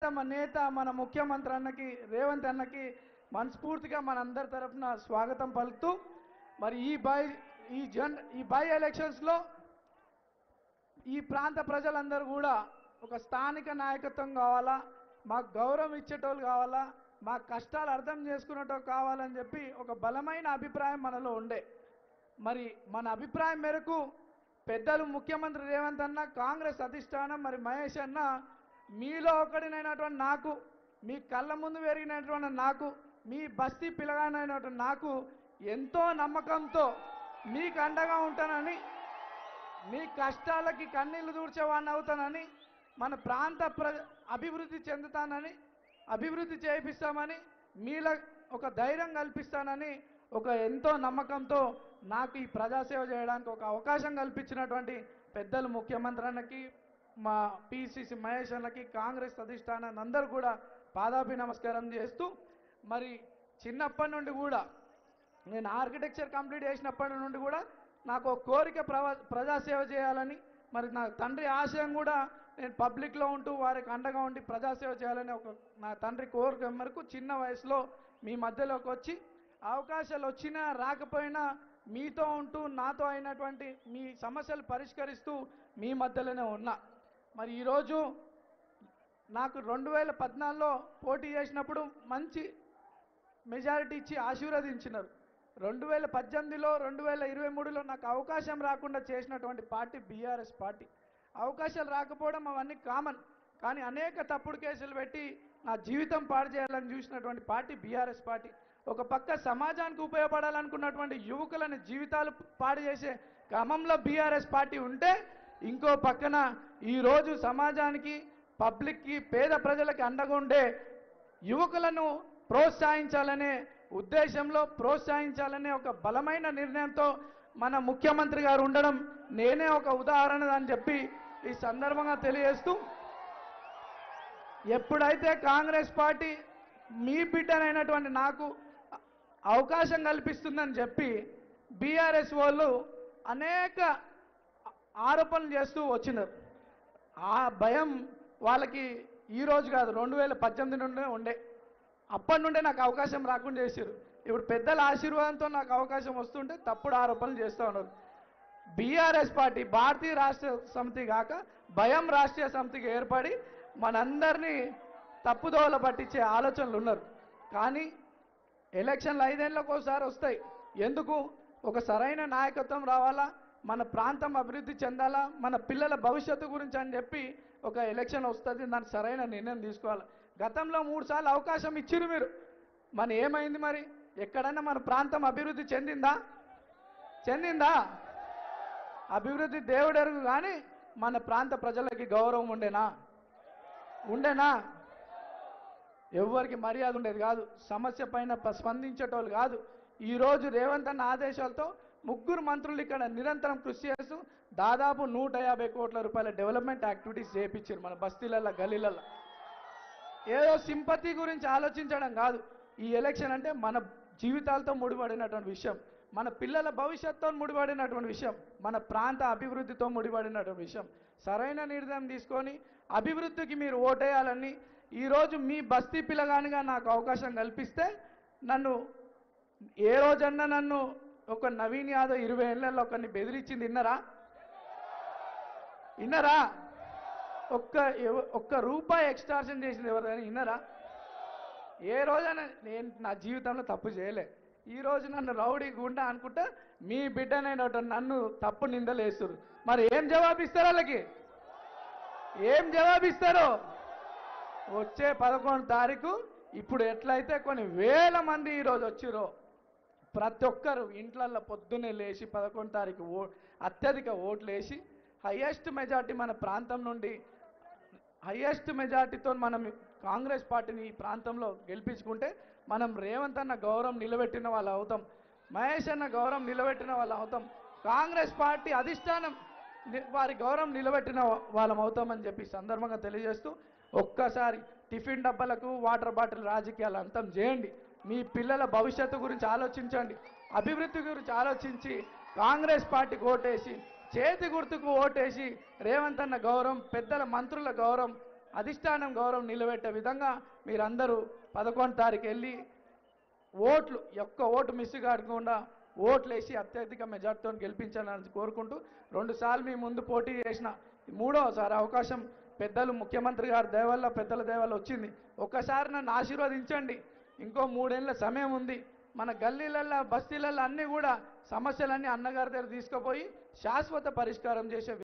మన నేత మన ముఖ్యమంత్రి అన్నకి రేవంత్ అన్నకి మనస్ఫూర్తిగా మనందరి తరఫున స్వాగతం పలుకుతూ మరి ఈ బై ఎలక్షన్స్లో ఈ ప్రాంత ప్రజలందరూ కూడా ఒక స్థానిక నాయకత్వం కావాలా, మాకు గౌరవం ఇచ్చేటోళ్ళు కావాలా, మా కష్టాలు అర్థం చేసుకునేటోళ్ళు కావాలని చెప్పి ఒక బలమైన అభిప్రాయం మనలో ఉండే. మరి మన అభిప్రాయం మేరకు పెద్దలు ముఖ్యమంత్రి రేవంత్ అన్న, కాంగ్రెస్ అధిష్టానం, మరి మహేష్ అన్న మీలో ఒకడినైనటువంటి నాకు, మీ కళ్ళ ముందు పెరిగినటువంటి నాకు, మీ బస్తీ పిల్లగానైనటువంటి నాకు ఎంతో నమ్మకంతో మీకు అండగా ఉంటానని, మీ కష్టాలకి కన్నీళ్లు దూర్చేవాడిని అవుతానని, మన ప్రాంత అభివృద్ధి చెందుతానని, అభివృద్ధి చేయిస్తామని, మీలో ఒక ధైర్యం కల్పిస్తానని ఒక ఎంతో నమ్మకంతో నాకు ఈ ప్రజాసేవ చేయడానికి ఒక అవకాశం కల్పించినటువంటి పెద్దలు ముఖ్యమంత్రి అన్నకి, మా పిసిసి మహేష్ అన్నకి, కాంగ్రెస్ అధిష్టానాన్ని అందరూ కూడా పాదాభి నమస్కారం చేస్తూ, మరి చిన్నప్పటి నుండి కూడా నేను ఆర్కిటెక్చర్ కంప్లీట్ చేసినప్పటి నుండి కూడా నాకు ఒక కోరిక ప్రజాసేవ చేయాలని, మరి నా తండ్రి ఆశయం కూడా నేను పబ్లిక్లో ఉంటూ వారికి అండగా ఉండి ప్రజాసేవ చేయాలని ఒక నా తండ్రి కోరిక మేరకు చిన్న వయసులో మీ మధ్యలోకి వచ్చి అవకాశాలు వచ్చినా రాకపోయినా మీతో ఉంటూ నాతో అయినటువంటి మీ సమస్యలు పరిష్కరిస్తూ మీ మధ్యలోనే ఉన్నా. మరి ఈరోజు నాకు 2014లో పోటీ చేసినప్పుడు మంచి మెజారిటీ ఇచ్చి ఆశీర్వదించినారు. 2018లో 2023లో నాకు అవకాశం రాకుండా చేసినటువంటి పార్టీ బీఆర్ఎస్ పార్టీ. అవకాశాలు రాకపోవడం అవన్నీ కామన్, కానీ అనేక తప్పుడు కేసులు పెట్టి నా జీవితం పాడు చేయాలని చూసినటువంటి పార్టీ బీఆర్ఎస్ పార్టీ. ఒక పక్క సమాజానికి ఉపయోగపడాలనుకున్నటువంటి యువకులని జీవితాలు పాడు చేసే క్రమంలో బీఆర్ఎస్ పార్టీ ఉంటే, ఇంకో పక్కన ఈరోజు సమాజానికి, పబ్లిక్కి, పేద ప్రజలకి అండగా ఉండే యువకులను ప్రోత్సహించాలనే ఉద్దేశంలో, ప్రోత్సహించాలనే ఒక బలమైన నిర్ణయంతో మన ముఖ్యమంత్రి గారు ఉండడం నేనే ఒక ఉదాహరణ అని చెప్పి ఈ సందర్భంగా తెలియజేస్తూ, ఎప్పుడైతే కాంగ్రెస్ పార్టీ మీ బిడ్డనైనటువంటి నాకు అవకాశం కల్పిస్తుందని చెప్పి బీఆర్ఎస్ వాళ్ళు అనేక ఆరోపణలు చేస్తూ వచ్చినారు. ఆ భయం వాళ్ళకి ఈరోజు కాదు, 2018 నుండే ఉండే. అప్పటి నుండే నాకు అవకాశం రాకుండా చేశారు. ఇప్పుడు పెద్దల ఆశీర్వాదంతో నాకు అవకాశం వస్తుంటే తప్పుడు ఆరోపణలు చేస్తూ ఉన్నారు. బీఆర్ఎస్ పార్టీ భారతీయ రాష్ట్ర సమితి కాక భయం రాష్ట్రీయ సమితికి ఏర్పడి మనందరినీ తప్పుదోవల పట్టించే ఆలోచనలు ఉన్నారు. కానీ ఎలక్షన్లు 5 ఏళ్ళకు ఒకసారి వస్తాయి. ఎందుకు? ఒక సరైన నాయకత్వం రావాలా, మన ప్రాంతం అభివృద్ధి చెందాలా, మన పిల్లల భవిష్యత్తు గురించి అని చెప్పి ఒక ఎలక్షన్ వస్తుంది, దానికి సరైన నిర్ణయం తీసుకోవాలి. గతంలో 3 సార్లు అవకాశం ఇచ్చిరు మీరు, మన ఏమైంది? మరి ఎక్కడన్నా మన ప్రాంతం అభివృద్ధి చెందిందా? అభివృద్ధి దేవుడెరుగు, కానీ మన ప్రాంత ప్రజలకి గౌరవం ఉండేనా? ఎవరికి మర్యాద ఉండేది కాదు, సమస్య పైన స్పందించేటోళ్ళు కాదు. ఈరోజు రేవంత్ అన్న ఆదేశాలతో 3 మంత్రులు ఇక్కడ నిరంతరం కృషి చేస్తూ దాదాపు 150 కోట్ల రూపాయల డెవలప్మెంట్ యాక్టివిటీస్ చేయించారు మన బస్తీలలో, గల్లీలలో. ఏదో సింపతి గురించి ఆలోచించడం కాదు. ఈ ఎలక్షన్ అంటే మన జీవితాలతో ముడిపడినటువంటి విషయం, మన పిల్లల భవిష్యత్తుతో ముడిపడినటువంటి విషయం, మన ప్రాంత అభివృద్ధితో ముడిపడినటువంటి విషయం. సరైన నిర్ణయం తీసుకొని అభివృద్ధికి మీరు ఓటేయాలని, ఈరోజు మీ బస్తీ పిల్లగానిగా నాకు అవకాశం కల్పిస్తే, నన్ను ఏ రోజన్నా నన్ను ఒక నవీన్ యాదవ్ 20 ఏళ్లలో ఒకరిని బెదిరించింది విన్నరా? ఒక్క రూపాయి ఎక్స్ట్రాక్షన్ చేసింది ఎవరైనా విన్నరా? ఏ రోజైనా నేను నా జీవితంలో తప్పు చేయలే. ఈరోజు నన్ను రౌడీ గుండా అనుకుంటా మీ బిడ్డనైన నన్ను తప్పు నిందలేస్తారు. మరి ఏం జవాబిస్తారు వాళ్ళకి? ఏం జవాబిస్తారు? వచ్చే 11 తారీఖు ఇప్పుడు ఎట్లయితే కొన్ని వేల మంది ఈరోజు వచ్చిరో, ప్రతి ఒక్కరు ఇంట్లల్లో పొద్దున్నే లేచి 11 తారీఖు అత్యధిక ఓట్లు వేసి హయ్యెస్ట్ మెజార్టీ మన ప్రాంతం నుండి, హయ్యెస్ట్ మెజార్టీతో మనం కాంగ్రెస్ పార్టీని ఈ ప్రాంతంలో గెలిపించుకుంటే మనం రేవంత్ అన్న గౌరవం నిలబెట్టిన వాళ్ళు అవుతాం, మహేష్ అన్న గౌరవం నిలబెట్టిన వాళ్ళు అవుతాం, కాంగ్రెస్ పార్టీ అధిష్టానం వారి గౌరవం నిలబెట్టిన వాళ్ళం అవుతామని చెప్పి సందర్భంగా తెలియజేస్తూ, ఒక్కసారి టిఫిన్ డబ్బాలకు వాటర్ బాటిల్ రాజకీయాలు అంతం చేయండి. మీ పిల్లల భవిష్యత్తు గురించి ఆలోచించండి, అభివృద్ధి గురించి ఆలోచించి కాంగ్రెస్ పార్టీకి ఓటేసి, చేతి గుర్తుకు ఓటేసి రేవంత్ అన్న గౌరవం, పెద్దల మంత్రుల గౌరవం అధిష్టానం గౌరవం నిలబెట్టే విధంగా మీరందరూ 11 తారీఖు వెళ్ళి ఓట్లు ఒక్క ఓటు మిస్ కాకుండా ఓట్లు వేసి అత్యధిక మెజార్టీతో గెలిపించాలని కోరుకుంటూ 2 సార్లు మీ ముందు పోటీ చేసిన మూడోసారి అవకాశం పెద్దలు ముఖ్యమంత్రి గారి దయ వల్ల పెద్దల దయ వల్ల వచ్చింది. ఒక్కసారి నన్ను ఆశీర్వదించండి. ఇంకో 3 ఏళ్ళ సమయం ఉంది. మన గల్లీలల్లో బస్తీలల్లో అన్నీ కూడా సమస్యలన్నీ అన్నగారి దగ్గర తీసుకుపోయి శాశ్వత పరిష్కారం చేసే